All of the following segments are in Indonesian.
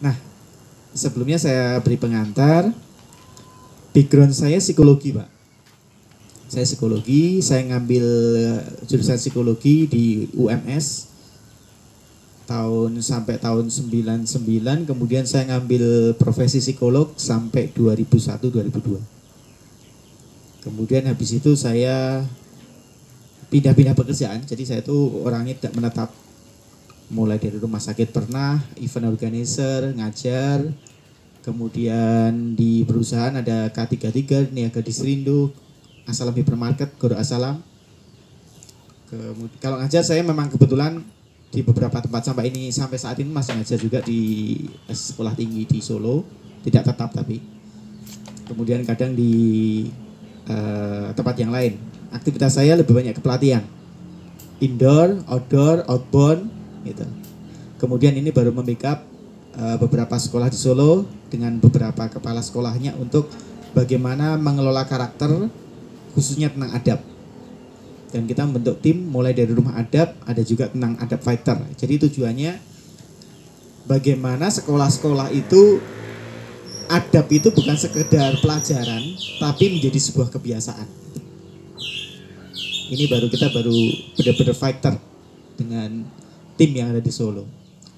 Nah, sebelumnya saya beri pengantar. Background saya psikologi, Pak. Saya psikologi, saya ngambil jurusan psikologi di UMS sampai tahun 99, kemudian saya ngambil profesi psikolog sampai 2001-2002. Kemudian habis itu saya pindah-pindah pekerjaan, jadi saya itu orangnya tidak menetap. Mulai dari rumah sakit pernah, event organizer, ngajar, kemudian di perusahaan ada K33, Niaga Disrindo, Asalam Hypermarket, Goro Asalam. Kalau ngajar saya memang kebetulan di beberapa tempat sampai saat ini masih ngajar juga di sekolah tinggi di Solo, tidak tetap tapi. Kemudian kadang di tempat yang lain. Aktivitas saya lebih banyak kepelatihan, indoor, outdoor, outbound, gitu. Kemudian ini baru membackup beberapa sekolah di Solo dengan beberapa kepala sekolahnya untuk bagaimana mengelola karakter khususnya tentang adab. Dan kita membentuk tim mulai dari rumah adab, ada juga tentang adab fighter. Jadi tujuannya bagaimana sekolah-sekolah itu adab itu bukan sekedar pelajaran tapi menjadi sebuah kebiasaan. Ini kita baru benar-benar fighter dengan tim yang ada di Solo.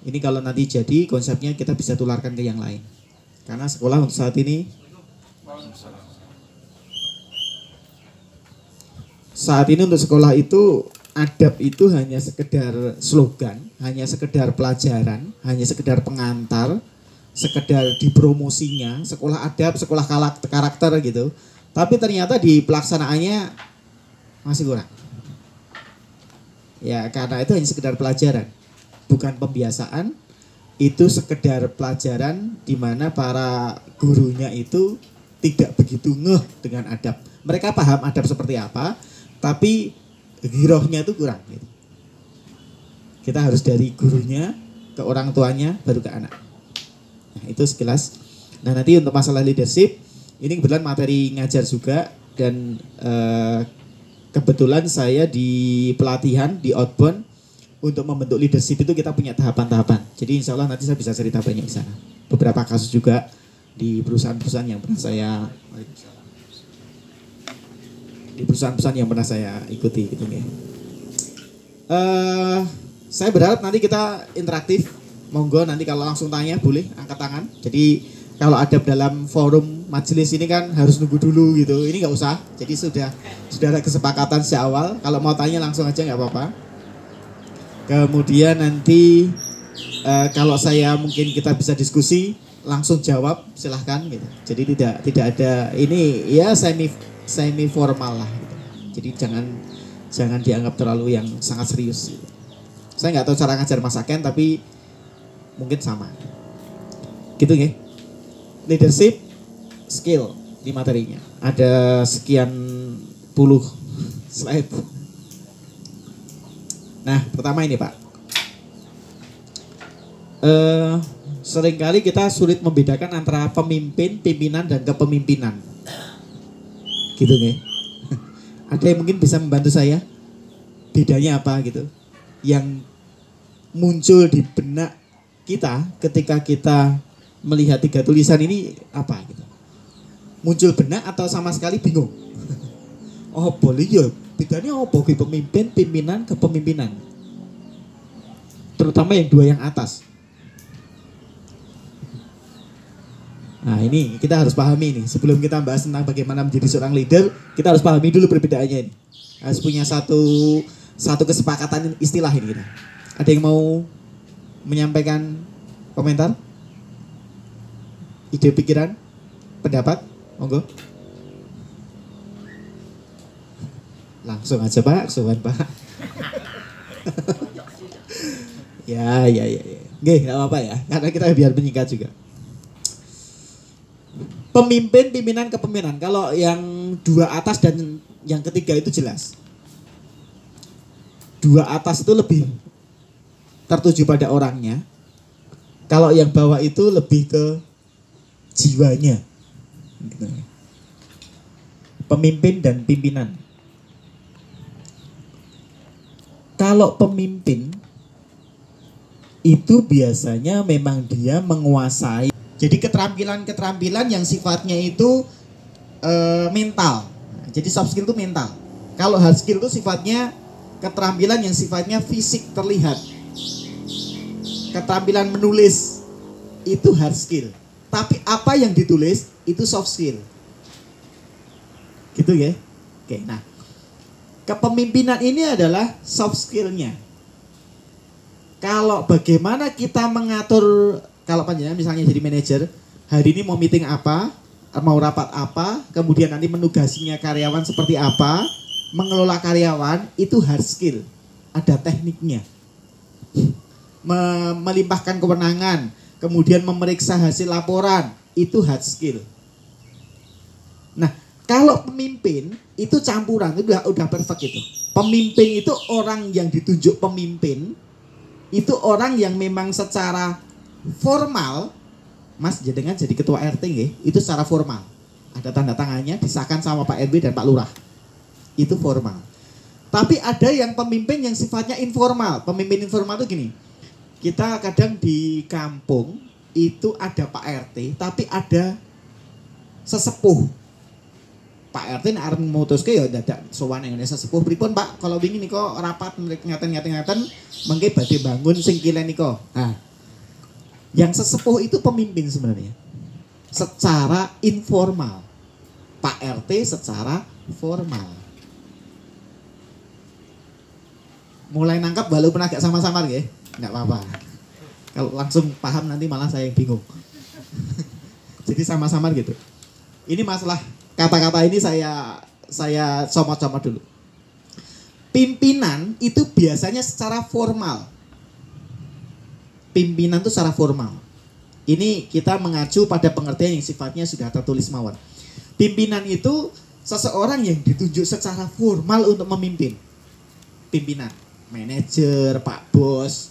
Ini kalau nanti jadi konsepnya kita bisa tularkan ke yang lain. Karena sekolah untuk saat ini untuk sekolah itu adab itu hanya sekedar slogan, hanya sekedar pelajaran, hanya sekedar pengantar, sekedar dipromosinya, sekolah adab, sekolah karakter gitu. Tapi ternyata di pelaksanaannya masih kurang. Ya karena itu hanya sekedar pelajaran, bukan pembiasaan. Itu sekedar pelajaran di mana para gurunya itu tidak begitu ngeh dengan adab. Mereka paham adab seperti apa, tapi girohnya itu kurang. Gitu. Kita harus dari gurunya ke orang tuanya, baru ke anak. Nah itu sekilas. Nah nanti untuk masalah leadership, ini kebetulan materi ngajar juga dan kebetulan saya di pelatihan di outbound untuk membentuk leadership itu kita punya tahapan-tahapan. Jadi insya Allah nanti saya bisa cerita banyak di sana. Beberapa kasus juga di perusahaan-perusahaan yang pernah saya ikuti gitu ya. Saya berharap nanti kita interaktif. Monggo nanti kalau langsung tanya boleh angkat tangan. Jadi kalau ada dalam forum majelis ini kan harus nunggu dulu gitu. Ini nggak usah. Jadi sudah ada kesepakatan sejak awal. Kalau mau tanya langsung aja nggak apa-apa. Kemudian nanti kalau saya mungkin kita bisa diskusi langsung jawab silahkan gitu. Jadi tidak ada ini ya semi formal lah gitu. Jadi jangan dianggap terlalu yang sangat serius gitu. Saya nggak tahu cara ngajar Mas Aken tapi mungkin sama gitu ya. Leadership skill di materinya ada sekian puluh slide. Nah pertama ini Pak, seringkali kita sulit membedakan antara pemimpin, pimpinan dan kepemimpinan gitu ya. Ada yang mungkin bisa membantu saya bedanya apa gitu yang muncul di benak kita ketika kita melihat tiga tulisan ini apa gitu. Muncul benak atau sama sekali bingung. Oh boleh ya bedanya apa pemimpin, pimpinan, kepemimpinan, terutama yang dua yang atas. Nah ini kita harus pahami nih sebelum kita bahas tentang bagaimana menjadi seorang leader, kita harus pahami dulu perbedaannya ini. Harus punya satu kesepakatan istilah ini kita. Ada yang mau menyampaikan komentar, ide, pikiran, pendapat, monggo. Langsung aja Pak, sowan Pak. ya. Oke, nggak apa-apa ya, karena kita biar menyingkat juga. Pemimpin, pimpinan, kepemimpinan. Kalau yang dua atas dan yang ketiga itu jelas. Dua atas itu lebih tertuju pada orangnya. Kalau yang bawah itu lebih ke jiwanya. Pemimpin dan pimpinan. Kalau pemimpin itu biasanya memang dia menguasai. Jadi keterampilan-keterampilan yang sifatnya itu mental. Jadi soft skill itu mental. Kalau hard skill itu sifatnya keterampilan yang sifatnya fisik terlihat. Keterampilan menulis itu hard skill. Tapi apa yang ditulis itu soft skill. Gitu ya. Oke, nah. Kepemimpinan ini adalah soft skill-nya. Kalau bagaimana kita mengatur, kalau panjenengan misalnya jadi manajer, hari ini mau meeting apa, mau rapat apa, kemudian nanti menugasinya karyawan seperti apa, mengelola karyawan, itu hard skill. Ada tekniknya. Melimpahkan kewenangan, kemudian memeriksa hasil laporan, itu hard skill. Nah, kalau pemimpin itu campuran, itu udah perfect itu. Pemimpin itu orang yang ditunjuk pemimpin, itu orang yang memang secara formal, Mas jenengan jadi ketua RT nggih, itu secara formal. Ada tanda tangannya, disahkan sama Pak RW dan Pak Lurah. Itu formal. Tapi ada yang pemimpin yang sifatnya informal. Pemimpin informal itu gini. Kita kadang di kampung itu ada Pak RT, tapi ada sesepuh. Pak RT nek arep mutuske ya dadak sowan Indonesia sepuh pripun Pak, kalau wingi nika rapat ngaten-ngaten mengke badhe bangun sing kilen nika. Nah, yang sesepuh itu pemimpin sebenarnya. Secara informal. Pak RT secara formal. Mulai nangkap walaupun agak sama-samar nggih, enggak apa-apa. Kalau langsung paham nanti malah saya yang bingung. Jadi sama-samar gitu. Ini masalah kata-kata ini saya comot-comot dulu. Pimpinan itu biasanya secara formal. Pimpinan itu secara formal. Ini kita mengacu pada pengertian yang sifatnya sudah tertulis mawon. Pimpinan itu seseorang yang ditunjuk secara formal untuk memimpin. Pimpinan, manajer, Pak Bos,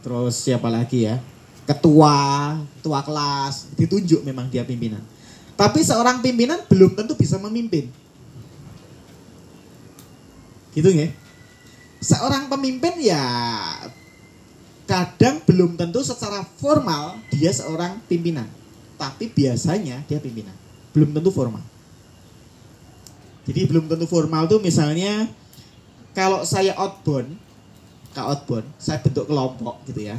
terus siapa lagi ya? Ketua kelas, ditunjuk memang dia pimpinan. Tapi seorang pimpinan belum tentu bisa memimpin. Gitu nggih? Seorang pemimpin ya kadang belum tentu secara formal dia seorang pimpinan. Tapi biasanya dia pimpinan. Belum tentu formal. Jadi belum tentu formal tuh misalnya kalau saya outbound, saya bentuk kelompok gitu ya.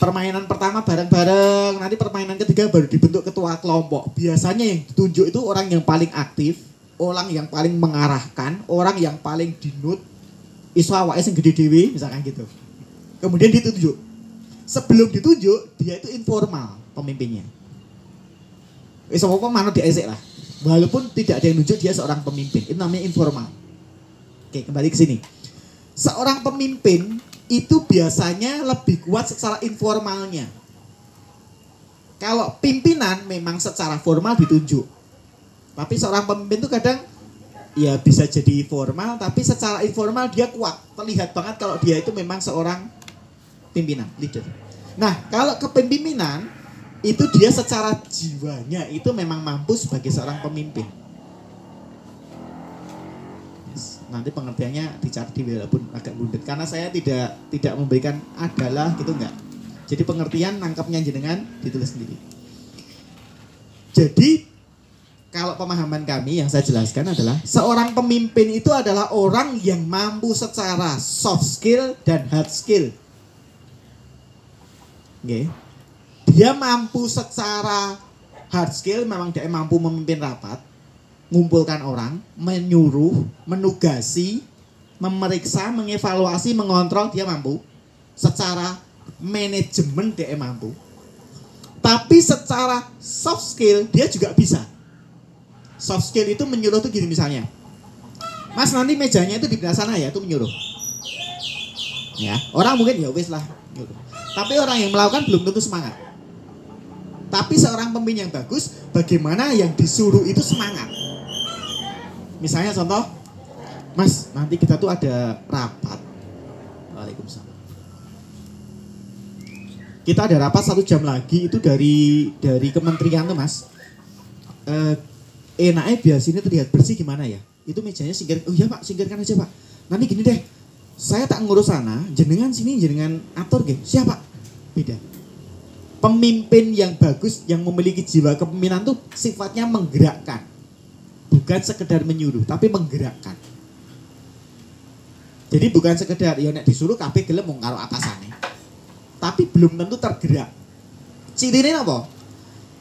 Permainan pertama bareng-bareng, nanti permainan ketiga baru dibentuk ketua kelompok. Biasanya yang ditunjuk itu orang yang paling aktif, orang yang paling mengarahkan, orang yang paling dinut, iso awake sing gede dhewe misalkan gitu. Kemudian ditunjuk. Sebelum ditunjuk, dia itu informal pemimpinnya. Wis apa manut diesek lah. Walaupun tidak ada yang nunjuk dia seorang pemimpin, itu namanya informal. Oke, kembali ke sini. Seorang pemimpin itu biasanya lebih kuat secara informalnya. Kalau pimpinan memang secara formal ditunjuk. Tapi seorang pemimpin itu kadang ya bisa jadi formal, tapi secara informal dia kuat. Terlihat banget kalau dia itu memang seorang pimpinan, leader. Nah, kalau kepemimpinan itu dia secara jiwanya itu memang mampu sebagai seorang pemimpin. Nanti pengertiannya dicari walaupun agak bundet karena saya tidak memberikan adalah gitu enggak. Jadi pengertian nangkapnya jenengan ditulis sendiri. Jadi kalau pemahaman kami yang saya jelaskan adalah seorang pemimpin itu adalah orang yang mampu secara soft skill dan hard skill. Oke. Dia mampu secara hard skill, memang dia mampu memimpin rapat, mengumpulkan orang, menyuruh, menugasi, memeriksa, mengevaluasi, mengontrol, dia mampu. Secara manajemen dia mampu. Tapi secara soft skill dia juga bisa. Soft skill itu menyuruh tuh gini misalnya. Mas nanti mejanya itu di belah sana ya, itu menyuruh. Ya, orang mungkin ya wis lah nyuruh. Tapi orang yang melakukan belum tentu semangat. Tapi seorang pemimpin yang bagus, bagaimana yang disuruh itu semangat. Misalnya contoh, Mas, nanti kita tuh ada rapat. Waalaikumsalam. Kita ada rapat 1 jam lagi itu dari kementerian tuh Mas. Enaknya biar sini terlihat bersih gimana ya? Itu mejanya singkir. Oh iya Pak, singkirkan aja Pak. Nanti gini deh, Saya tak ngurus sana, jenengan sini, jenengan atur nggih. Siapa? Beda. Pemimpin yang bagus, yang memiliki jiwa kepemimpinan tuh sifatnya menggerakkan. Bukan sekedar menyuruh, tapi menggerakkan. Jadi bukan sekedar ya nek disuruh kabeh gelem mung karo atasane. Tapi belum tentu tergerak. Cirine apa?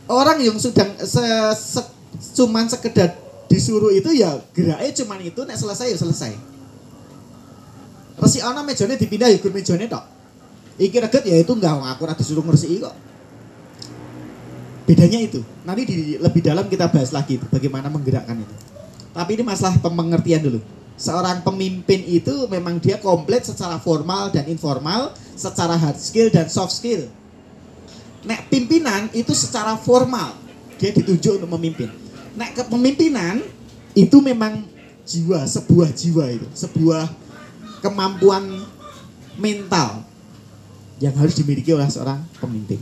Orang yang cuman sekedar disuruh itu ya geraknya cuman itu, nek selesai ya selesai. Resi ana mejane dipindah ya gur mejane tok. Iki reget ya itu enggak, aku ora disuruh ngresiki kok. Bedanya itu. Nanti lebih dalam kita bahas lagi bagaimana menggerakkan itu. Tapi ini masalah pengertian dulu. Seorang pemimpin itu memang dia komplit secara formal dan informal, secara hard skill dan soft skill. Nek pimpinan itu secara formal, dia ditunjuk untuk memimpin. Nek kepemimpinan itu memang jiwa, sebuah jiwa itu, sebuah kemampuan mental yang harus dimiliki oleh seorang pemimpin.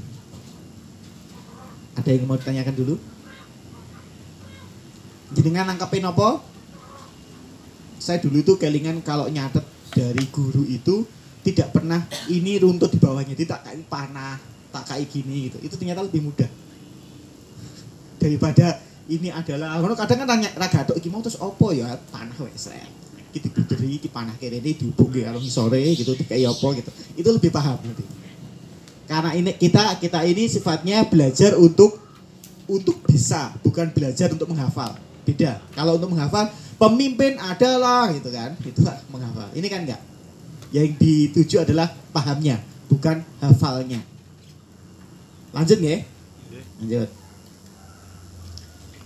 Ada yang mau ditanyakan dulu? Jenengan nangkepin apa? Saya dulu itu kelingan kalau nyatet dari guru itu tidak pernah ini runtut di bawahnya, tidak kayak panah, tak kayak gini gitu. Itu ternyata lebih mudah daripada ini adalah. Kadang kan tanya ragatok iki mau terus opo ya panah wes rek. Iki dibuderi, iki panah kene dihubung karo ngisore gitu, kayak apa gitu. Itu lebih paham nanti. Karena ini kita ini sifatnya belajar untuk bisa, bukan belajar untuk menghafal. Beda. Kalau untuk menghafal, pemimpin adalah gitu kan, itu menghafal. Ini kan enggak. Yang dituju adalah pahamnya, bukan hafalnya. Lanjut nggih? Lanjut.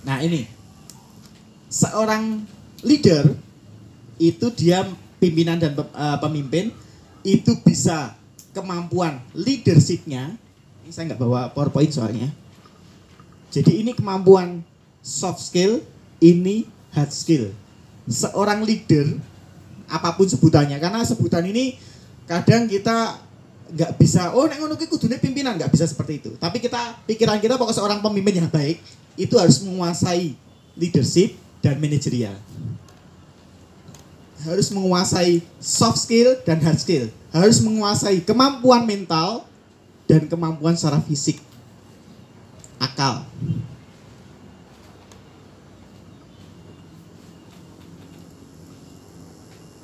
Nah ini, seorang leader itu dia pimpinan dan pemimpin itu bisa kemampuan leadershipnya. Ini saya nggak bawa PowerPoint soalnya. Jadi ini kemampuan soft skill, ini hard skill. Seorang leader, apapun sebutannya, karena sebutan ini kadang kita nggak bisa, oh nek ngono ki kudune pimpinan, nggak bisa seperti itu. Tapi pikiran kita pokoknya seorang pemimpin yang baik itu harus menguasai leadership dan manajerial. Harus menguasai soft skill dan hard skill. Harus menguasai kemampuan mental dan kemampuan secara fisik. Akal.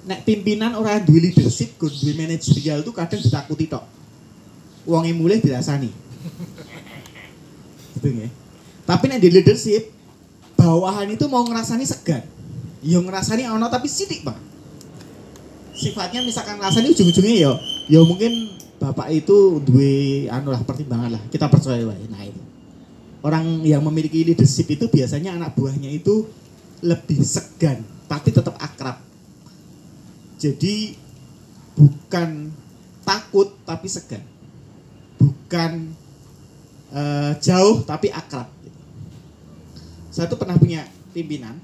Nek pimpinan orang duwe leadership, duwe manajerial itu kadang ditakuti tok. Wonge mulih dirasani. Gitu ya. Tapi nek di leadership, bawahan itu mau ngerasani segan. Ya ngerasani ono tapi sidik, Bang. Sifatnya misalkan ngerasani ujung-ujungnya ya mungkin bapak itu duwe pertimbangan lah. Kita percaya wae. Nah itu. Orang yang memiliki leadership itu biasanya anak buahnya itu lebih segan, tapi tetap akrab. Jadi bukan takut tapi segan, bukan jauh tapi akrab. Saya tuh pernah punya pimpinan,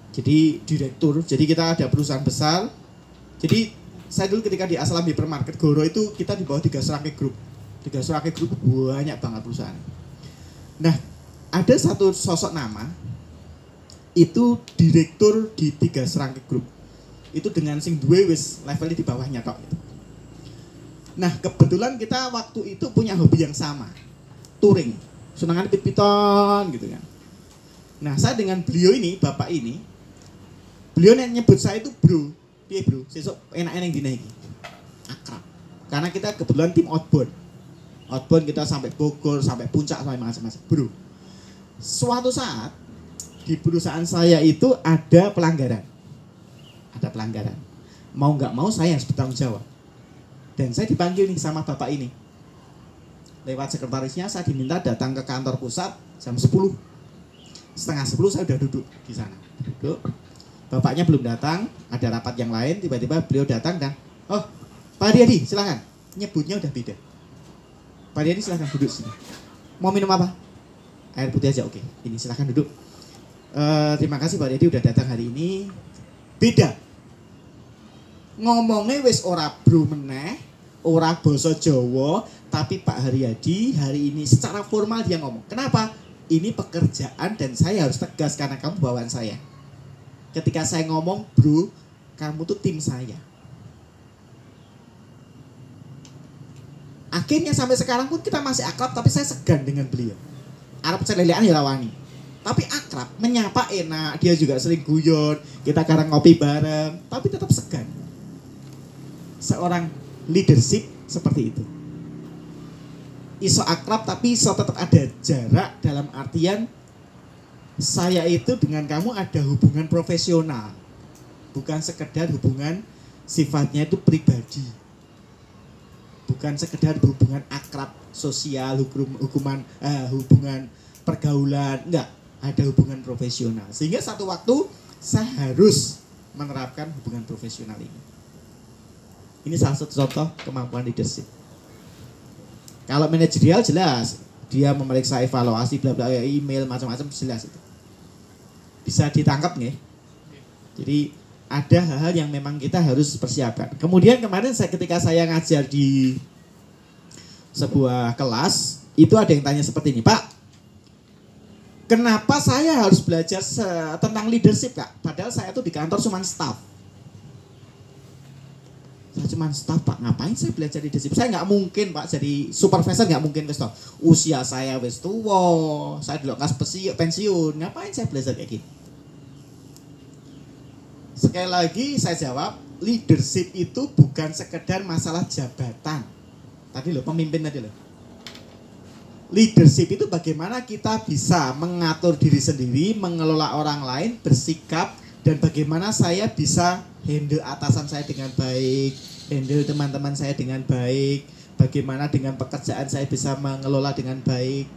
jadi direktur. Jadi kita ada perusahaan besar. Jadi saya dulu ketika di Aslam Hypermarket Goro itu kita di bawah 3 Serangkai Group. 3 Serangkai Group banyak banget perusahaan. Nah ada satu sosok nama itu direktur di 3 Serangkai Group. Itu dengan sing duwe wis levelnya di bawahnya tok gitu. Nah, kebetulan kita waktu itu punya hobi yang sama. Touring. Senangan pit-piton gitu kan. Nah, saya dengan beliau ini, bapak ini, beliau nyebut saya itu bro. Piye bro? Sesuk enak-enak dina iki. Akrab. Karena kita kebetulan tim outbound. Outbound kita sampai Bogor, sampai Puncak, sampai macam-macam. Bro. Suatu saat di perusahaan saya itu ada pelanggaran. Ada pelanggaran. Mau nggak mau saya harus bertanggung jawab. Dan saya dipanggil nih sama bapak ini. Lewat sekretarisnya saya diminta datang ke kantor pusat jam 10. Setengah 10 saya udah duduk di sana. Duduk. Bapaknya belum datang, ada rapat yang lain, tiba-tiba beliau datang dan, oh Pak Haryadi silakan. Nyebutnya udah beda. Pak Haryadi silakan duduk sini. Mau minum apa? Air putih aja, oke. Ini silakan duduk. Terima kasih Pak Haryadi udah datang hari ini. Beda. Ngomongnya wis ora bro meneh, ora basa Jawa, tapi Pak Haryadi hari ini secara formal dia ngomong. Kenapa? Ini pekerjaan dan saya harus tegas karena kamu bawaan saya. Ketika saya ngomong, bro, kamu tuh tim saya. Akhirnya sampai sekarang pun kita masih akrab, tapi saya segan dengan beliau. Arab celelean ya rawani. Tapi akrab, menyapa enak, dia juga sering guyon, kita kadang ngopi bareng, tapi tetap segan. Seorang leadership seperti itu. Iso akrab tapi iso tetap ada jarak, dalam artian saya itu dengan kamu ada hubungan profesional. Bukan sekedar hubungan sifatnya itu pribadi. Bukan sekedar hubungan akrab sosial, hubungan pergaulan, enggak, ada hubungan profesional. Sehingga satu waktu saya harus menerapkan hubungan profesional ini. Ini salah satu contoh kemampuan leadership. Kalau manajerial jelas, dia memeriksa evaluasi bla bla, email macam-macam, jelas itu. Bisa ditangkap nih. Jadi ada hal-hal yang memang kita harus persiapkan. Kemudian kemarin ketika saya ngajar di sebuah kelas, itu ada yang tanya seperti ini, Pak, kenapa saya harus belajar tentang leadership, Kak? Padahal saya tuh di kantor cuma staff. Saya cuma staff, Pak, ngapain saya belajar leadership? Saya nggak mungkin, Pak, jadi supervisor, nggak mungkin ke staff. Usia saya wis tua, saya dulu kas pensiun, ngapain saya belajar kayak gini? Sekali lagi saya jawab, leadership itu bukan sekedar masalah jabatan. Tadi loh, pemimpin tadi loh. Leadership itu bagaimana kita bisa mengatur diri sendiri, mengelola orang lain, bersikap, dan bagaimana saya bisa handle atasan saya dengan baik, handle teman-teman saya dengan baik, bagaimana dengan pekerjaan saya bisa mengelola dengan baik.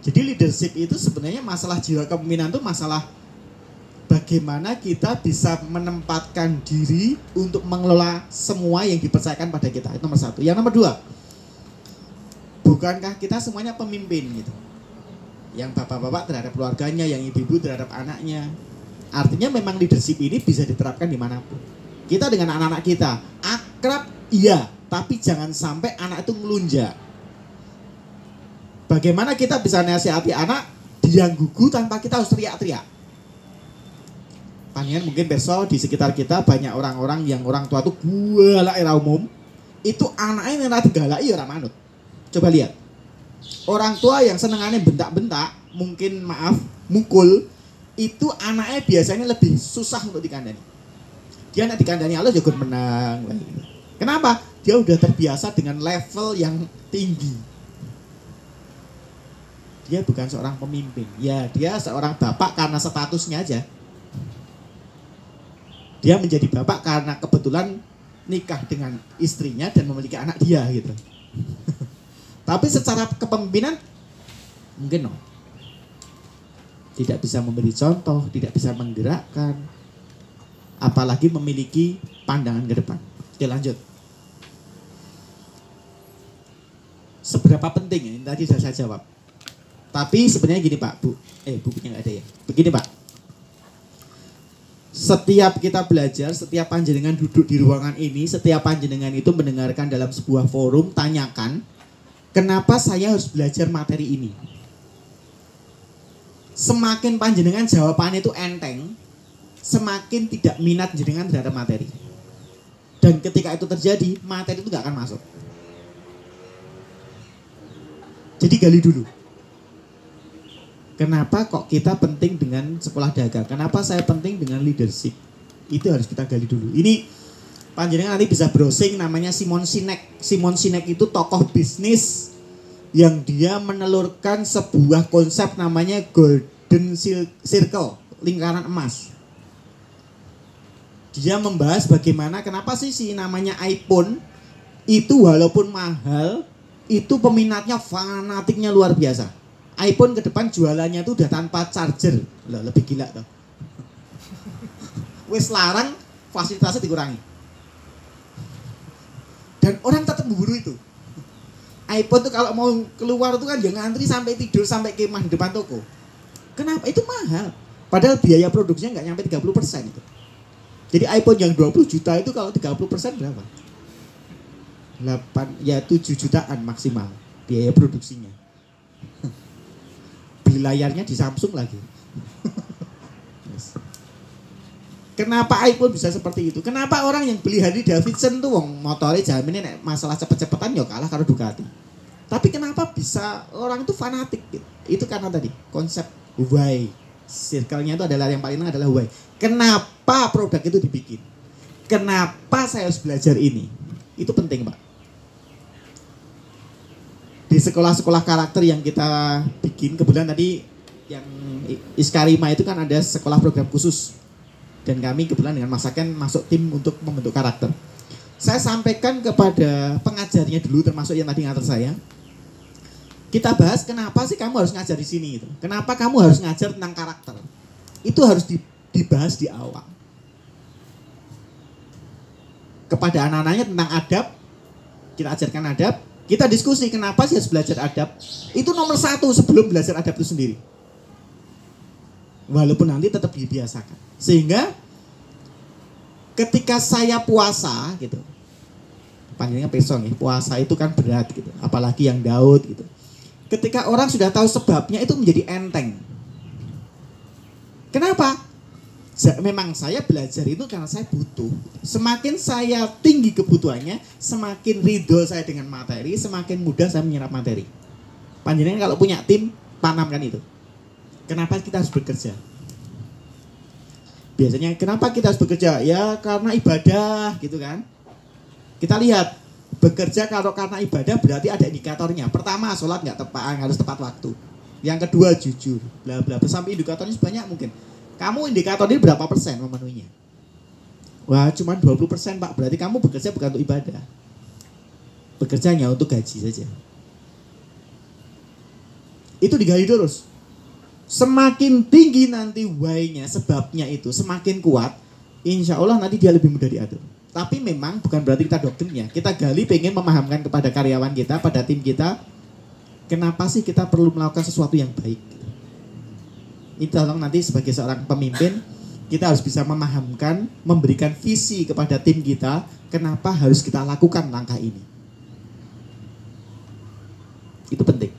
Jadi leadership itu sebenarnya masalah jiwa kepemimpinan itu masalah bagaimana kita bisa menempatkan diri untuk mengelola semua yang dipercayakan pada kita. Itu nomor satu. Yang nomor dua, bukankah kita semuanya pemimpin gitu? Yang bapak-bapak terhadap keluarganya, yang ibu-ibu terhadap anaknya. Artinya memang leadership ini bisa diterapkan dimanapun. Kita dengan anak-anak kita akrab, iya, tapi jangan sampai anak itu ngelunjak. Bagaimana kita bisa nasihati anak dia gugu tanpa kita harus teriak-teriak? Panjenengan mungkin besok di sekitar kita banyak orang-orang yang orang tua tuh galak era umum, itu anaknya yang rada galak ya ora manut. Coba lihat. Orang tua yang senengannya bentak-bentak, mungkin maaf, mukul, itu anaknya biasanya lebih susah untuk dikandani. Dia nak dikandani Allah juga menang. Kenapa? Dia udah terbiasa dengan level yang tinggi. Dia bukan seorang pemimpin. Ya, dia seorang bapak karena statusnya aja. Dia menjadi bapak karena kebetulan nikah dengan istrinya dan memiliki anak dia gitu. Tapi secara kepemimpinan mungkin no. Tidak bisa memberi contoh, tidak bisa menggerakkan, apalagi memiliki pandangan ke depan. Oke, lanjut. Seberapa penting ini tadi sudah saya jawab. Tapi sebenarnya gini Pak, Bu. Bukunya nggak ada ya. Begini Pak. Setiap kita belajar, setiap panjenengan duduk di ruangan ini, setiap panjenengan itu mendengarkan dalam sebuah forum, tanyakan, kenapa saya harus belajar materi ini? Semakin panjenengan jawabannya itu enteng, semakin tidak minat jenengan terhadap materi. Dan ketika itu terjadi, materi itu gak akan masuk. Jadi gali dulu. Kenapa kok kita penting dengan sekolah dagang? Kenapa saya penting dengan leadership? Itu harus kita gali dulu. Ini panjenengan nanti bisa browsing, namanya Simon Sinek. Simon Sinek itu tokoh bisnis yang dia menelurkan sebuah konsep namanya Golden Circle, lingkaran emas. Dia membahas bagaimana kenapa sih namanya iPhone itu walaupun mahal, itu peminatnya fanatiknya luar biasa. iPhone ke depan jualannya itu udah tanpa charger. Loh, lebih gila tuh. Wes larang, fasilitasnya dikurangi. Dan orang tetap berburu itu. iPhone tuh kalau mau keluar tuh kan dia ngantri sampai tidur sampai kemah di depan toko. Kenapa? Itu mahal. Padahal biaya produksinya nggak nyampe 30% itu. Jadi iPhone yang 20 juta itu kalau 30% berapa? 7 jutaan maksimal biaya produksinya. Beli layarnya di Samsung lagi. Yes. Kenapa iPhone bisa seperti itu? Kenapa orang yang beli Harley Davidson tuh wong motornya jaminnya masalah cepet-cepetan ya kalah karo Ducati. Tapi kenapa bisa orang itu fanatik gitu? Itu karena tadi konsep why. Circle-nya itu adalah yang paling adalah why. Kenapa produk itu dibikin? Kenapa saya harus belajar ini? Itu penting, Pak. Di sekolah-sekolah karakter yang kita bikin, kebetulan tadi yang Iskarima itu kan ada sekolah program khusus. Dan kami kebetulan dengan Mas Aken masuk tim untuk membentuk karakter. Saya sampaikan kepada pengajarnya dulu, termasuk yang tadi ngajar saya. Kita bahas kenapa sih kamu harus ngajar di sini gitu. Kenapa kamu harus ngajar tentang karakter? Itu harus dibahas di awal. Kepada anak-anaknya tentang adab, kita ajarkan adab. Kita diskusi kenapa sih harus belajar adab. Itu nomor 1 sebelum belajar adab itu sendiri. Walaupun nanti tetap dibiasakan. Sehingga ketika saya puasa gitu, panggilnya pesong ya, puasa itu kan berat gitu, apalagi yang Daud gitu. Ketika orang sudah tahu sebabnya itu menjadi enteng. Kenapa? Memang saya belajar itu karena saya butuh. Semakin saya tinggi kebutuhannya, semakin ridho saya dengan materi, semakin mudah saya menyerap materi. Panjenengan kalau punya tim, tanamkan itu. Kenapa kita harus bekerja? Biasanya kenapa kita harus bekerja? Ya karena ibadah gitu kan. Kita lihat, bekerja kalau karena ibadah berarti ada indikatornya. Pertama, sholat nggak tepat, harus tepat waktu. Yang kedua, jujur, bla bla. Sampai indikatornya sebanyak mungkin. Kamu indikator ini berapa persen memenuhinya? Wah, cuma 20% Pak. Berarti kamu bekerja bukan untuk ibadah. Bekerjanya untuk gaji saja. Itu digali terus. Semakin tinggi nanti why-nya, sebabnya itu semakin kuat, insya Allah nanti dia lebih mudah diatur. Tapi memang bukan berarti kita doktrinnya. Kita gali pengen memahamkan kepada karyawan kita, pada tim kita, kenapa sih kita perlu melakukan sesuatu yang baik. Ini tolong nanti sebagai seorang pemimpin, kita harus bisa memahamkan, memberikan visi kepada tim kita, kenapa harus kita lakukan langkah ini. Itu penting.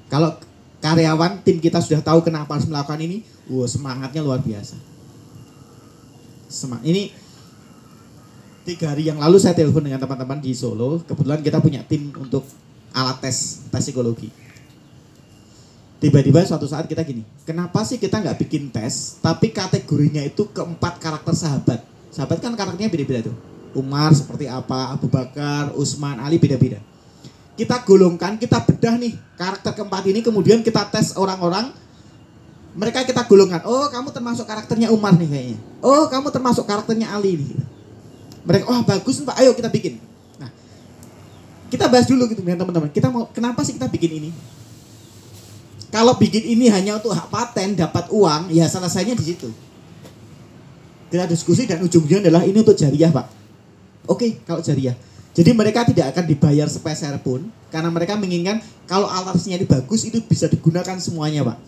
Kalau karyawan, tim kita sudah tahu kenapa harus melakukan ini, semangatnya luar biasa. Ini 3 hari yang lalu saya telepon dengan teman-teman di Solo. Kebetulan kita punya tim untuk alat tes psikologi. Tiba-tiba suatu saat kita gini, kenapa sih kita nggak bikin tes, tapi kategorinya itu keempat karakter sahabat. Sahabat kan karakternya beda-beda tuh. Umar seperti apa, Abu Bakar, Utsman, Ali beda-beda. Kita golongkan, kita bedah nih karakter keempat ini, kemudian kita tes orang-orang, mereka kita golongkan. Oh, kamu termasuk karakternya Umar nih kayaknya. Oh, kamu termasuk karakternya Ali nih. Mereka, oh bagus Pak, ayo kita bikin. Nah, kita bahas dulu gitu dengan teman-teman. Kita mau, kenapa sih kita bikin ini? Kalau bikin ini hanya untuk hak paten, dapat uang, ya selesainya di situ. Kita diskusi dan ujungnya adalah ini untuk jariah Pak. Oke, kalau jariah. Jadi mereka tidak akan dibayar sepeser pun, karena mereka menginginkan kalau alatnya ini bagus, itu bisa digunakan semuanya Pak.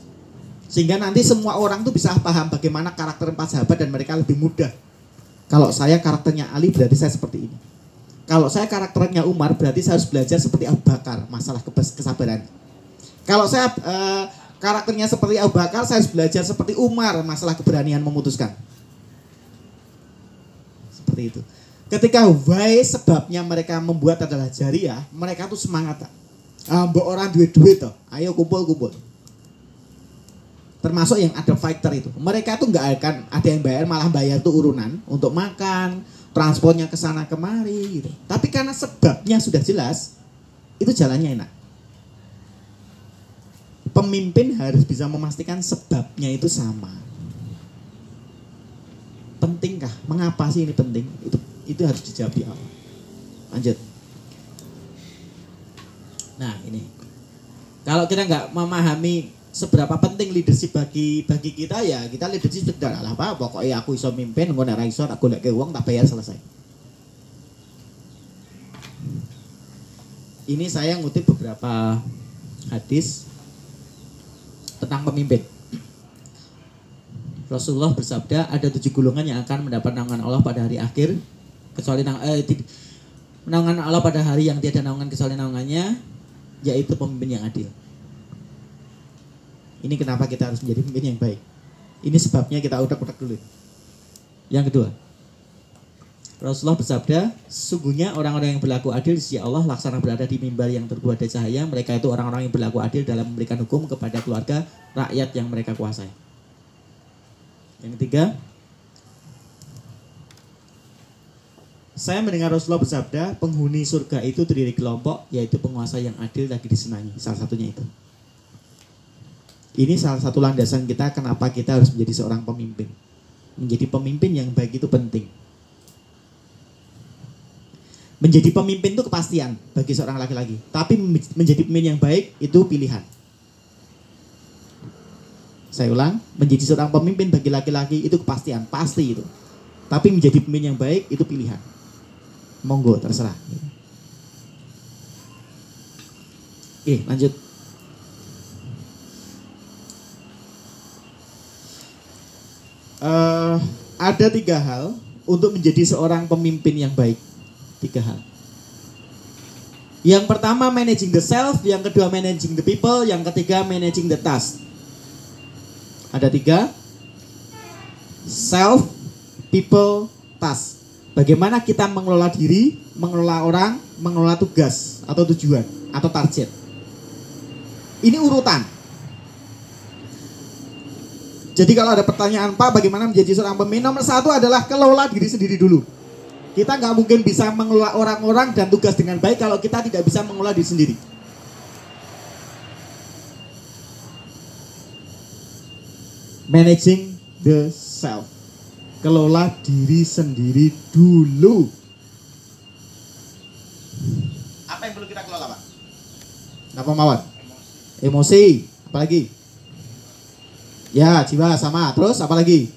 Sehingga nanti semua orang tuh bisa paham bagaimana karakter 4 sahabat dan mereka lebih mudah. Kalau saya karakternya Ali berarti saya seperti ini. Kalau saya karakternya Umar berarti saya harus belajar seperti Abu Bakar, masalah kesabaran. Kalau saya karakternya seperti Abu Bakar, saya harus belajar seperti Umar, masalah keberanian memutuskan. Seperti itu. Ketika why sebabnya mereka membuat adalah jariah, mereka tuh semangat. Mbok orang duit-duit toh, ayo kumpul-kumpul. Termasuk yang ada fighter itu. Mereka tuh nggak akan ada yang bayar, malah bayar tuh urunan untuk makan, transportnya ke sana kemari gitu. Tapi karena sebabnya sudah jelas, itu jalannya enak. Pemimpin harus bisa memastikan sebabnya itu sama. Pentingkah? Mengapa sih ini penting? Itu harus dijawab di awal. Lanjut. Nah ini, kalau kita nggak memahami seberapa penting leadership bagi kita, ya kita leadership tidak lah apa. Pokoknya aku iso mimpin, gue nek iso aku lek uang tak bayar selesai. Ini saya ngutip beberapa hadis tentang pemimpin. Rasulullah bersabda, ada 7 golongan yang akan mendapat naungan Allah pada hari akhir, kecuali naungan Allah pada hari yang tiada naungan kecuali naungannya, yaitu pemimpin yang adil. Ini kenapa kita harus menjadi pemimpin yang baik. Ini sebabnya kita udak-udak dulu. Yang kedua, Rasulullah bersabda, sesungguhnya orang-orang yang berlaku adil di sisi Allah laksana berada di mimbar yang terbuat dari cahaya. Mereka itu orang-orang yang berlaku adil dalam memberikan hukum kepada keluarga rakyat yang mereka kuasai. Yang ketiga, saya mendengar Rasulullah bersabda, penghuni surga itu terdiri kelompok, yaitu penguasa yang adil lagi disenangi. Salah satunya itu. Ini salah satu landasan kita kenapa kita harus menjadi seorang pemimpin. Menjadi pemimpin yang baik itu penting. Menjadi pemimpin itu kepastian bagi seorang laki-laki. Tapi menjadi pemimpin yang baik itu pilihan. Saya ulang, menjadi seorang pemimpin bagi laki-laki itu kepastian, pasti itu. Tapi menjadi pemimpin yang baik itu pilihan. Monggo, terserah. Oke, lanjut. Ada 3 hal untuk menjadi seorang pemimpin yang baik. 3 hal. Yang pertama managing the self, yang kedua managing the people, yang ketiga managing the task. Ada 3. Self, people, task. Bagaimana kita mengelola diri, mengelola orang, mengelola tugas atau tujuan atau target. Ini urutan. Jadi kalau ada pertanyaan, Pak, bagaimana menjadi seorang pemimpin? Nomor 1 adalah kelola diri sendiri dulu. Kita nggak mungkin bisa mengelola orang-orang dan tugas dengan baik kalau kita tidak bisa mengelola diri sendiri. Managing the self. Kelola diri sendiri dulu. Apa yang perlu kita kelola, Pak? Apa Mawar? Emosi. Apa lagi? Ya, jiwa sama. Terus apa lagi?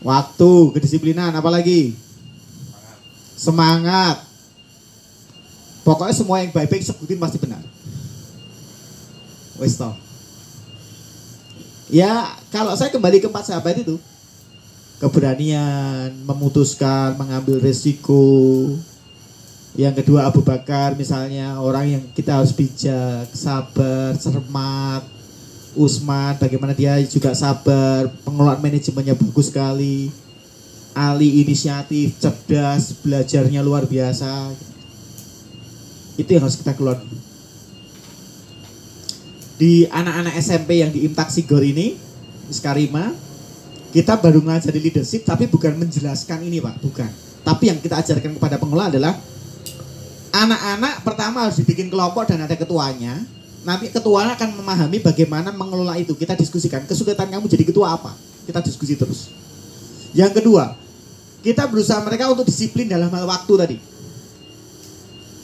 Waktu, kedisiplinan, apalagi? Semangat. Pokoknya semua yang baik-baik sebutin pasti benar. Wes toh. Ya, kalau saya kembali ke 4 sahabat itu, keberanian, memutuskan, mengambil resiko. Yang kedua Abu Bakar misalnya, orang yang kita harus bijak, sabar, cermat. Utsman, bagaimana dia juga sabar, pengelolaan manajemennya bagus sekali. Ali inisiatif, cerdas, belajarnya luar biasa. Itu yang harus kita keluar dulu. Di anak-anak SMP yang di Imtak Sigor ini, Iskarima, kita baru ngajari leadership, tapi bukan menjelaskan ini, Pak, bukan. Tapi yang kita ajarkan kepada pengelola adalah anak-anak pertama harus dibikin kelompok dan ada ketuanya. Nanti ketua akan memahami bagaimana mengelola itu. Kita diskusikan, kesulitan kamu jadi ketua apa? Kita diskusi terus. Yang kedua, kita berusaha mereka untuk disiplin dalam hal waktu tadi.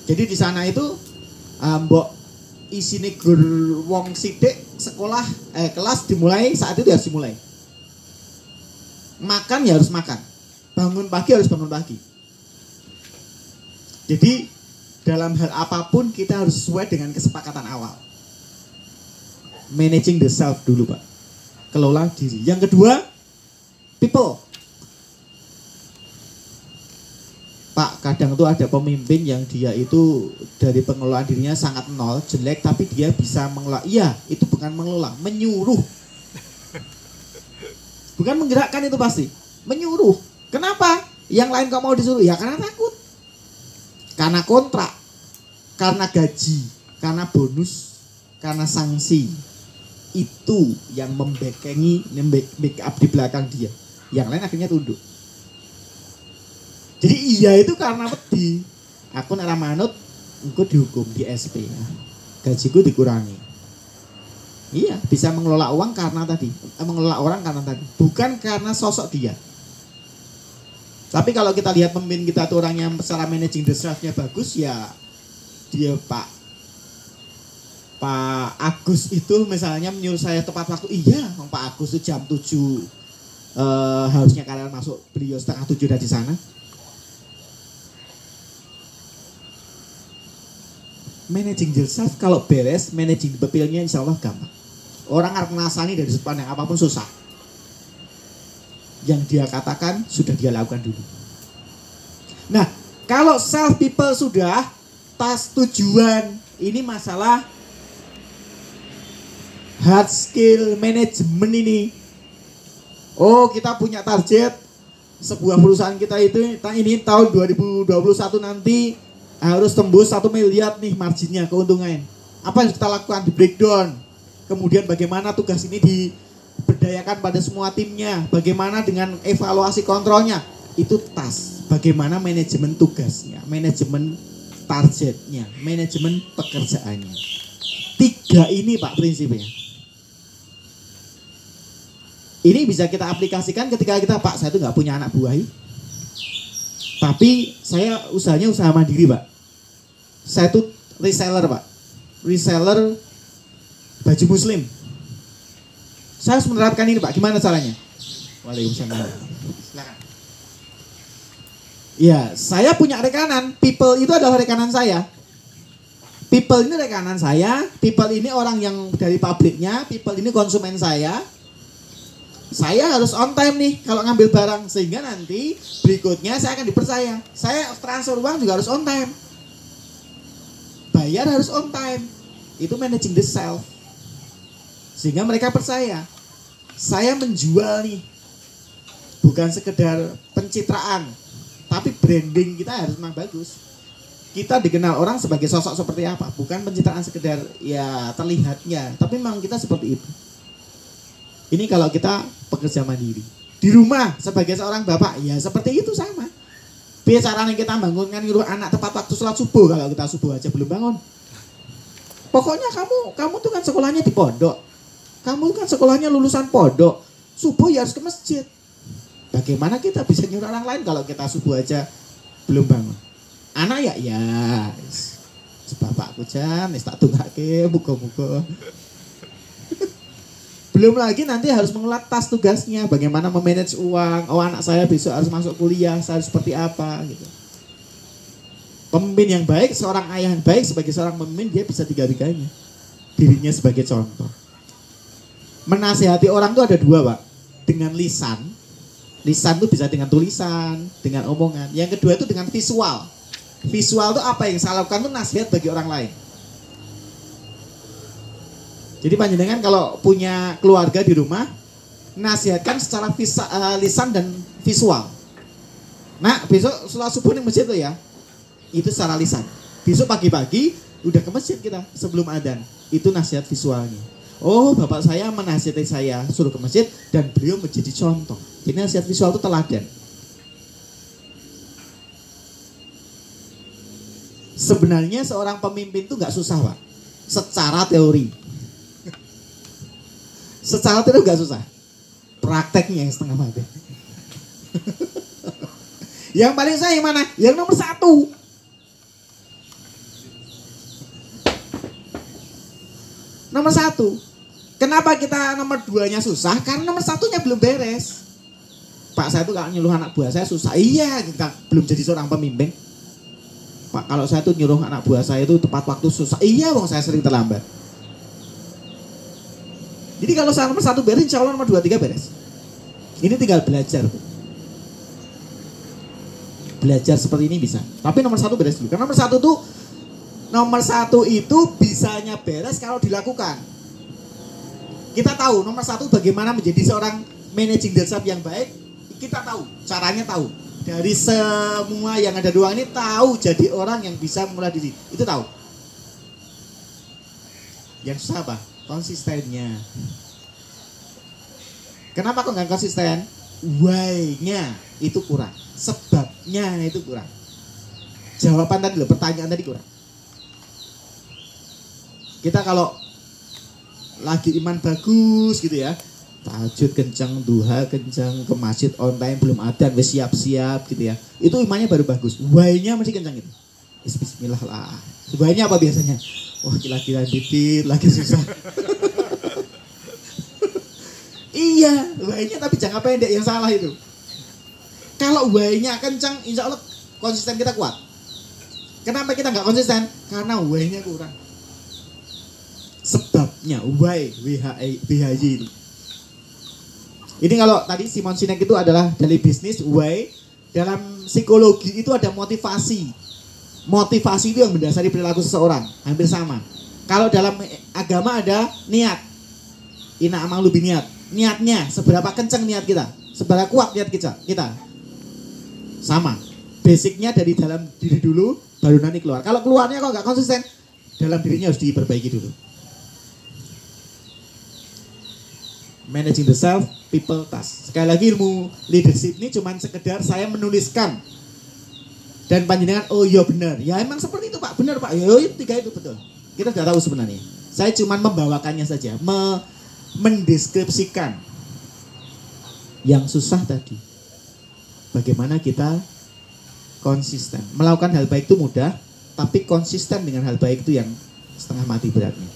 Jadi di sana itu mbok isine gur wong sithik sekolah kelas dimulai saat itu harus dimulai. Makan ya harus makan. Bangun pagi harus bangun pagi. Jadi dalam hal apapun kita harus sesuai dengan kesepakatan awal. Managing the self dulu, Pak. Kelola diri. Yang kedua, people. Pak, kadang tuh ada pemimpin yang dia itu dari pengelolaan dirinya sangat nol, jelek, tapi dia bisa mengelola. Iya, itu bukan mengelola, menyuruh. Bukan menggerakkan itu pasti, menyuruh. Kenapa? Yang lain kok mau disuruh? Ya karena takut. Karena kontrak, karena gaji, karena bonus, karena sanksi. Itu yang backup di belakang dia. Yang lain akhirnya tunduk. Jadi iya itu karena wedi. Aku nek ra manut engko dihukum di SP. Gajiku dikurangi. Iya, bisa mengelola uang karena tadi, mengelola orang karena tadi, bukan karena sosok dia. Tapi kalau kita lihat pemimpin kita tuh orang yang secara managing the self-nya bagus, ya dia Pak Agus itu misalnya menyuruh saya tepat waktu. Iya, Pak Agus itu jam 7 harusnya kalian masuk, beliau setengah 7 udah di sana. Managing yourself kalau beres, managing the people-nya insya Allah gampang. Orang harus menasani dari sudut pandang apapun susah. Yang dia katakan sudah dia lakukan dulu. Nah, kalau self people sudah, tas tujuan, ini masalah hard skill management ini Oh, kita punya target sebuah perusahaan kita itu ini tahun 2021 nanti harus tembus 1 miliar nih marginnya, keuntungan. Apa yang kita lakukan? Di breakdown. Kemudian bagaimana tugas ini diberdayakan pada semua timnya, bagaimana dengan evaluasi kontrolnya. Itu task. Bagaimana manajemen tugasnya, manajemen targetnya, manajemen pekerjaannya. 3 ini Pak prinsipnya. Ini bisa kita aplikasikan ketika kita, Pak, saya itu nggak punya anak buah, tapi saya usahanya usaha mandiri, Pak. Saya itu reseller, Pak. Reseller baju muslim. Saya harus menerapkan ini, Pak. Gimana caranya? Waalaikumsalam. Silakan. Ya, saya punya rekanan. People itu adalah rekanan saya. People ini rekanan saya. People ini orang yang dari pabriknya. People ini konsumen saya. Saya harus on time nih kalau ngambil barang, sehingga nanti berikutnya saya akan dipercaya. Saya transfer uang juga harus on time. Bayar harus on time. Itu managing the self. Sehingga mereka percaya. Saya menjual nih. Bukan sekedar pencitraan, tapi branding kita harus memang bagus. Kita dikenal orang sebagai sosok seperti apa, bukan pencitraan sekedar ya terlihatnya, tapi memang kita seperti itu. Ini kalau kita pekerja mandiri. Di rumah sebagai seorang bapak, ya seperti itu sama. Biasa kita bangunkan anak tepat waktu sholat subuh, kalau kita subuh aja belum bangun. Pokoknya kamu tuh kan sekolahnya di pondok. Kamu kan sekolahnya lulusan pondok. Subuh ya harus ke masjid. Bagaimana kita bisa nyuruh orang lain kalau kita subuh aja belum bangun? Anak ya, bapakku jan, tak tunggake, muga-muga. Belum lagi nanti harus mengelola tas tugasnya, bagaimana memanage uang. Oh, anak saya besok harus masuk kuliah, saya harus seperti apa gitu. Pemimpin yang baik, seorang ayah yang baik sebagai seorang pemimpin, dia bisa 3-tiganya. Dirinya sebagai contoh. Menasihati orang itu ada 2, Pak. Dengan lisan. Lisan itu bisa dengan tulisan, dengan omongan. Yang kedua itu dengan visual. Visual itu apa yang saya lakukan itu nasihat bagi orang lain. Jadi panjenengan kalau punya keluarga di rumah, nasihatkan secara lisan dan visual. Nah, besok sholat subuh di masjid tuh ya, itu secara lisan. Besok pagi-pagi udah ke masjid kita sebelum adzan, itu nasihat visualnya. Oh, bapak saya menasihati saya suruh ke masjid dan beliau menjadi contoh. Jadi nasihat visual itu teladan. Sebenarnya seorang pemimpin itu nggak susah, Pak. Secara teori. Secara teori nggak susah. Prakteknya yang setengah mati. Yang paling saya yang mana? Yang nomor 1. Nomor 1. Kenapa kita nomor 2-nya susah? Karena nomor 1-nya belum beres. Pak, saya tuh kalau nyuruh anak buah saya susah. Iya, kita belum jadi seorang pemimpin. Pak, kalau saya tuh nyuruh anak buah saya itu tepat waktu susah. Iya, wong saya sering terlambat. Jadi kalau saya nomor 1 beres, insya Allah nomor 2, 3 beres. Ini tinggal belajar. Belajar seperti ini bisa. Tapi nomor 1 beres dulu. Karena nomor 1 itu bisanya beres kalau dilakukan. Kita tahu nomor 1 bagaimana menjadi seorang managing self yang baik. Kita tahu, caranya tahu. Dari semua yang ada ruang ini tahu jadi orang yang bisa mulai diri. Itu tahu. Yang susah apa? Konsistennya. Kenapa kok nggak konsisten? Why-nya itu kurang. Sebabnya itu kurang. Jawaban tadi loh, pertanyaan tadi kurang. Kita kalau lagi iman bagus gitu ya, tahajud kencang, duha kencang, ke masjid on time, belum adzan wis siap-siap gitu ya. Itu imannya baru bagus. Why-nya masih kencang gitu. Bismillah lah. Why-nya apa biasanya? Wah, kira-kira dikit lagi susah. Iya, why-nya tapi jangka pendek yang salah itu. Kalau why-nya kencang, insya Allah konsisten kita kuat. Kenapa kita nggak konsisten? Karena why-nya kurang. Sebabnya why, WHY itu. Ini kalau tadi Simon Sinek itu adalah dari bisnis, why. Dalam psikologi itu ada motivasi. Motivasi itu yang mendasari perilaku seseorang, hampir sama. Kalau dalam agama ada niat. Ina amalu biniat. niatnya, seberapa kenceng niat kita, seberapa kuat niat kita. Sama. Basicnya dari dalam diri dulu, baru nanti keluar. Kalau keluarnya kok nggak konsisten, dalam dirinya harus diperbaiki dulu. Managing the self, people, task. Sekali lagi ilmu leadership ini cuma sekedar saya menuliskan dan panjenengan, oh iya benar, ya emang seperti itu Pak, benar Pak, ya tiga itu betul. Kita sudah tahu sebenarnya. Saya cuma membawakannya saja, mendeskripsikan yang susah tadi. Bagaimana kita konsisten. Melakukan hal baik itu mudah, tapi konsisten dengan hal baik itu yang setengah mati beratnya.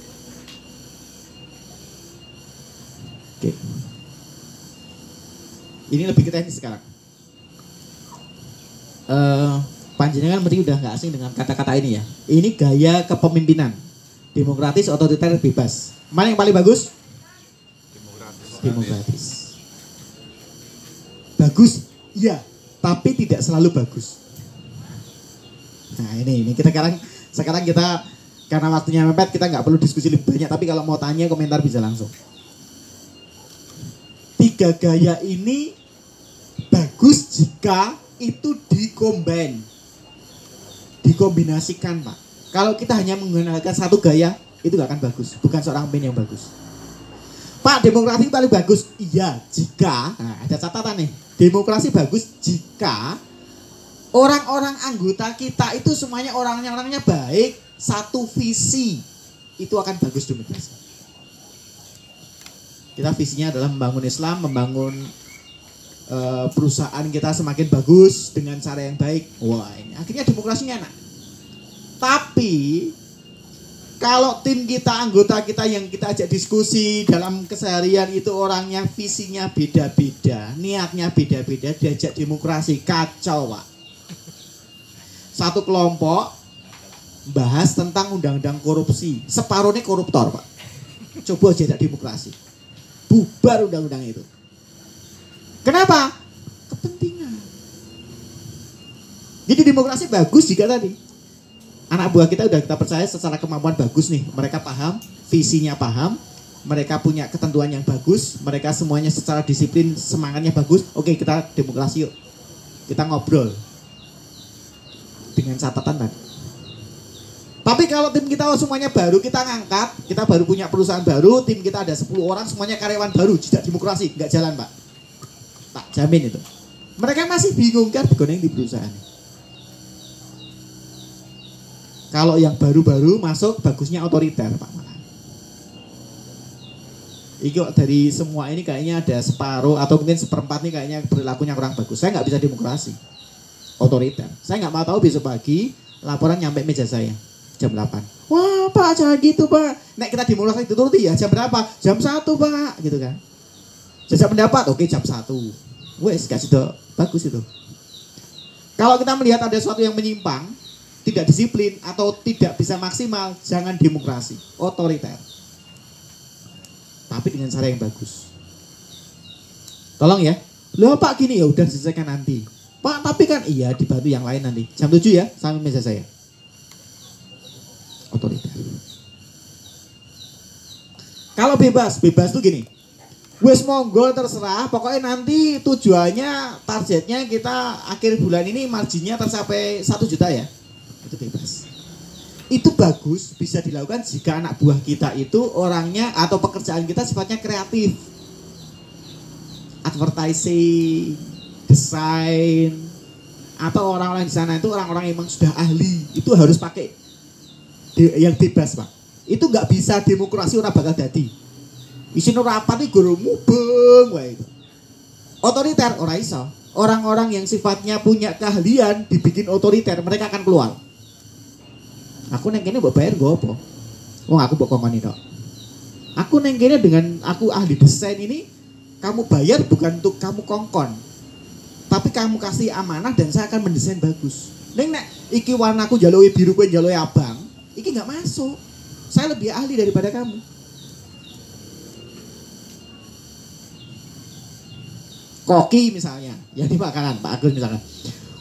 Oke. Ini lebih ke teknis sekarang. Panjenengan berarti udah nggak asing dengan kata-kata ini ya. Ini gaya kepemimpinan. Demokratis, otoriter, bebas. Mana yang paling bagus? Demokratis. Bagus, iya, tapi tidak selalu bagus. Nah ini kita sekarang kita karena waktunya mepet kita nggak perlu diskusi lebih banyak. Tapi kalau mau tanya komentar bisa langsung. Tiga gaya ini bagus jika itu dikombinasikan Pak. Kalau kita hanya menggunakan satu gaya itu gak akan bagus. Bukan seorang pemimpin yang bagus. Pak, demokrasi paling bagus. Iya, jika ada catatan nih. Demokrasi bagus jika orang-orang anggota kita itu semuanya orangnya baik, satu visi. Itu akan bagus demokrasi. Kita visinya adalah membangun Islam, membangun perusahaan kita semakin bagus dengan cara yang baik. Wah, ini akhirnya demokrasinya enak. Tapi kalau tim kita, anggota kita yang kita ajak diskusi dalam keseharian itu orangnya visinya beda-beda, niatnya beda-beda, diajak demokrasi, kacau Pak. Satu kelompok bahas tentang undang-undang korupsi, separuhnya koruptor Pak. Coba ajak demokrasi, bubar undang-undang itu. Kenapa? Kepentingan. Jadi demokrasi bagus jika tadi anak buah kita udah kita percaya secara kemampuan bagus nih. Mereka paham, visinya paham, mereka punya ketentuan yang bagus, mereka semuanya secara disiplin, semangatnya bagus. Oke, kita demokrasi yuk. Kita ngobrol. Dengan catatan tadi. Tapi kalau tim kita semuanya baru, kita ngangkat, kita baru punya perusahaan baru, tim kita ada 10 orang, semuanya karyawan baru, tidak demokrasi, nggak jalan Pak. Tak jamin itu. Mereka masih bingung kan begoneng di perusahaan. Kalau yang baru-baru masuk bagusnya otoriter Pak malah. Iki dari semua ini kayaknya ada separuh atau mungkin seperempat nih kayaknya perilakunya kurang bagus. Saya nggak bisa demokrasi. Otoriter. Saya nggak mau tahu besok pagi laporan nyampe meja saya jam 8. Wah Pak jangan gitu Pak. Nek kita demokrasi dituruti ya jam berapa? Jam 1 Pak gitu kan. Jajak pendapat, oke jam 1. Wes, kasih do, bagus itu. Kalau kita melihat ada sesuatu yang menyimpang, tidak disiplin atau tidak bisa maksimal, jangan demokrasi, otoriter. Tapi dengan cara yang bagus. Tolong ya. Loh Pak gini ya udah diselesaikan nanti. Pak tapi kan iya dibantu yang lain nanti. Jam 7 ya, sampai meja saya. Otoriter. Kalau bebas tuh gini. Wes monggo terserah, pokoknya nanti tujuannya, targetnya kita akhir bulan ini marginnya tercapai 1 juta ya. Itu bebas. Itu bagus, bisa dilakukan jika anak buah kita itu orangnya atau pekerjaan kita sifatnya kreatif. Advertising, desain, atau orang-orang di sana itu orang-orang yang memang sudah ahli. Itu harus pakai yang bebas Pak. Itu nggak bisa demokrasi orang bakal jadi. Isin rapat iki guru mubeng wae itu. Otoriter ora iso. Orang-orang yang sifatnya punya keahlian dibikin otoriter, mereka akan keluar. Aku neng kene mbok bayar nggo apa? Wong aku mbok kongkoni tok. Aku neng kene dengan aku ahli desain ini, kamu bayar bukan untuk kamu kongkon. Tapi kamu kasih amanah dan saya akan mendesain bagus. Neng nek iki warnaku njaluki biru kowe njaluki abang, iki enggak masuk. Saya lebih ahli daripada kamu. Koki misalnya, ya ini makanan Pak Agus misalkan.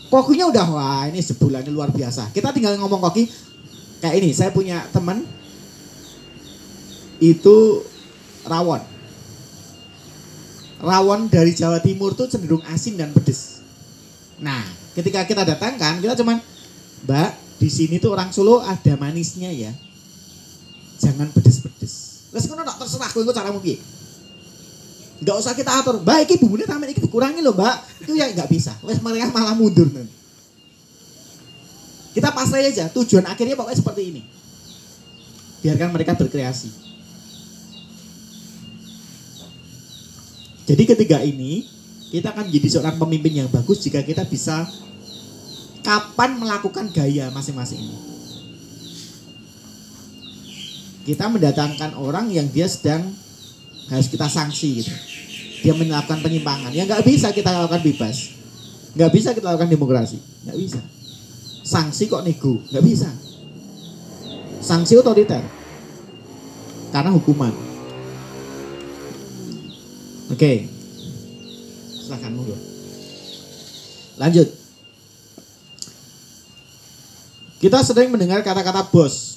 Kokinya udah wah ini sebulannya luar biasa. Kita tinggal ngomong koki kayak ini. Saya punya teman itu rawon. rawon dari Jawa Timur tuh cenderung asin dan pedes. Nah, ketika kita datangkan, kita cuman, Mbak, di sini tuh orang Solo ada manisnya ya. Jangan pedes-pedes. Wes ngono tak terserah kowe caramu piye. Enggak usah kita atur. Mbak, iki bumbune tamen iki dikurangi loh, Mbak. Itu ya enggak bisa. Wes mereka malah mundur nanti. Kita pasrah aja, tujuan akhirnya pokoknya seperti ini. Biarkan mereka berkreasi. Jadi ketiga ini, kita akan menjadi seorang pemimpin yang bagus jika kita bisa kapan melakukan gaya masing-masing ini. Kita mendatangkan orang yang dia sedang harus kita sanksi gitu. Dia melakukan penyimpangan. Ya nggak bisa kita lakukan bebas. Nggak bisa kita lakukan demokrasi. Nggak bisa. Sanksi kok nego. Nggak bisa. Sanksi otoriter. Karena hukuman. Oke. Silahkan monggo. Lanjut. Kita sering mendengar kata-kata bos,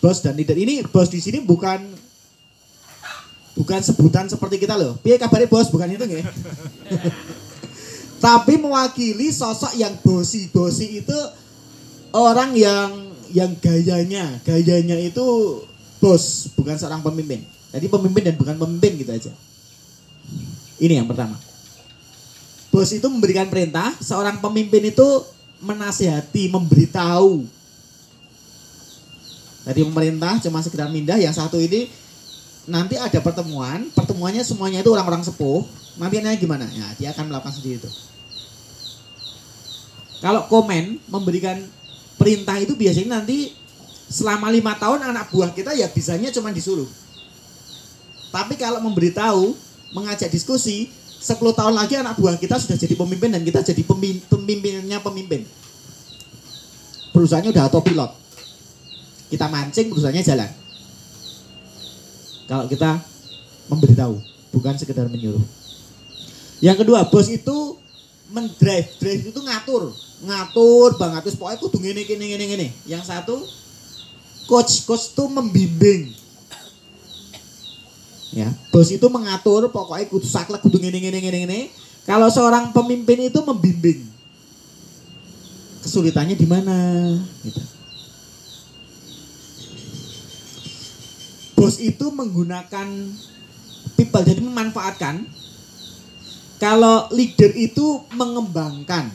bos dan leader. Ini bos di sini bukan sebutan seperti kita loh. Piye kabare bos, bukan itu nggih. Tapi mewakili sosok yang bosi itu orang yang gayanya itu bos, bukan seorang pemimpin. Jadi pemimpin dan bukan pemimpin gitu aja. Ini yang pertama. Bos itu memberikan perintah, seorang pemimpin itu menasihati, memberitahu. Tadi pemerintah cuma sekedar mindah, yang satu ini nanti ada pertemuannya semuanya itu orang-orang sepuh. Nanti gimana? Ya, dia akan melakukan sendiri itu. Kalau komen memberikan perintah itu biasanya nanti selama 5 tahun anak buah kita ya bisanya cuma disuruh. Tapi kalau memberitahu, mengajak diskusi, 10 tahun lagi anak buah kita sudah jadi pemimpin dan kita jadi pemimpinnya pemimpin. Perusahaannya udah autopilot. Kita mancing, perusahaannya jalan. Kalau kita memberitahu, bukan sekedar menyuruh. Yang kedua, bos itu mendrive, drive itu ngatur banget. Terus pokoknya kudu ngene. Yang satu, coach itu membimbing. Ya, bos itu mengatur, pokoknya kudu saklek, kudu ngene. Kalau seorang pemimpin itu membimbing. Kesulitannya di mana? Gitu. Bos itu menggunakan people, jadi memanfaatkan. Kalau leader itu mengembangkan.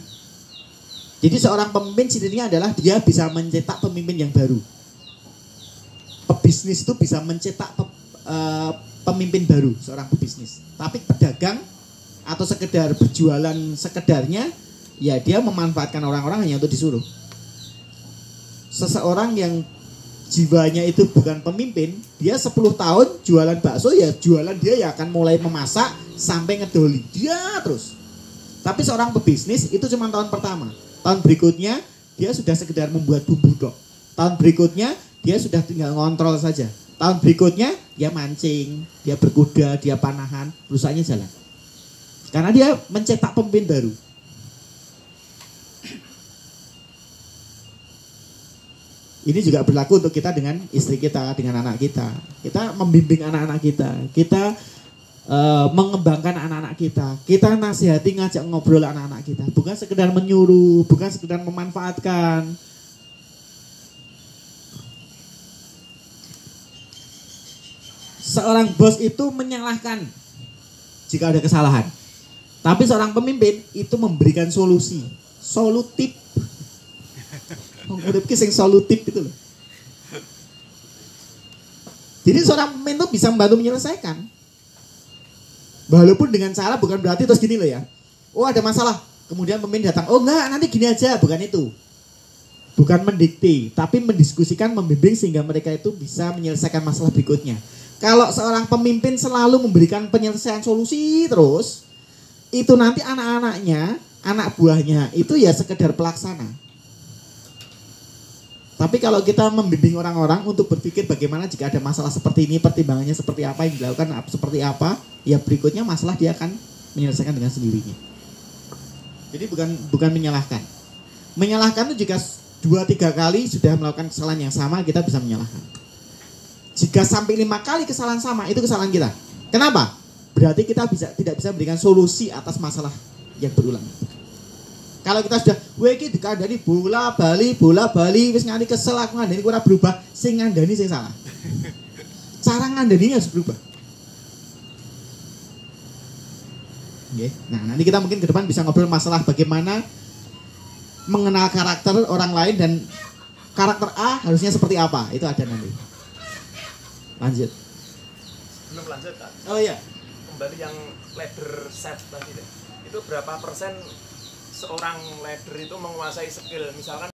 Jadi seorang pemimpin cirinya adalah dia bisa mencetak pemimpin yang baru. Pebisnis itu bisa mencetak pemimpin baru, seorang pebisnis. Tapi pedagang atau sekedar berjualan sekedarnya, ya dia memanfaatkan orang-orang hanya untuk disuruh. Seseorang yang jiwanya itu bukan pemimpin, dia 10 tahun jualan bakso, ya jualan dia ya akan mulai memasak sampai ngedoli. Dia terus. Tapi seorang pebisnis itu cuma tahun pertama. Tahun berikutnya dia sudah sekedar membuat bumbu dok. Tahun berikutnya dia sudah tinggal ngontrol saja. Tahun berikutnya dia mancing, dia berkuda, dia panahan, perusahaannya jalan. Karena dia mencetak pemimpin baru. Ini juga berlaku untuk kita dengan istri kita, dengan anak kita. Kita membimbing anak-anak kita. Kita mengembangkan anak-anak kita. Kita nasihati, ngajak ngobrol anak-anak kita. Bukan sekedar menyuruh, bukan sekedar memanfaatkan. Seorang bos itu menyalahkan jika ada kesalahan. Tapi seorang pemimpin itu memberikan solusi. Solutif. Urip ki sing solutif gitu loh. Jadi seorang pemimpin itu bisa membantu menyelesaikan. Walaupun dengan cara bukan berarti terus gini loh ya. Oh ada masalah, kemudian pemimpin datang. Oh enggak, nanti gini aja, bukan itu. Bukan mendikte, tapi mendiskusikan, membimbing sehingga mereka itu bisa menyelesaikan masalah berikutnya. Kalau seorang pemimpin selalu memberikan penyelesaian solusi terus, itu nanti anak-anaknya, anak buahnya itu ya sekedar pelaksana. Tapi kalau kita membimbing orang-orang untuk berpikir bagaimana jika ada masalah seperti ini, pertimbangannya seperti apa, yang dilakukan seperti apa, ya berikutnya masalah dia akan menyelesaikan dengan sendirinya. Jadi bukan menyalahkan. Menyalahkan itu jika 2-3 kali sudah melakukan kesalahan yang sama, kita bisa menyalahkan. Jika sampai 5 kali kesalahan sama, itu kesalahan kita. Kenapa? berarti kita tidak bisa memberikan solusi atas masalah yang berulang. Kalau kita sudah, iki dikandani bola bali, wis nganti kesel aku ngandani ora berubah, sing ngandani sing salah. Cara ngandani harus berubah. Okay. Nah, nanti kita mungkin ke depan bisa ngobrol masalah bagaimana mengenal karakter orang lain dan karakter A harusnya seperti apa. Itu ada nanti. Lanjut. Belum lanjut kan? Oh iya. Kembali yang leader set tadi deh. Itu berapa persen seorang leader itu menguasai skill? Misalkan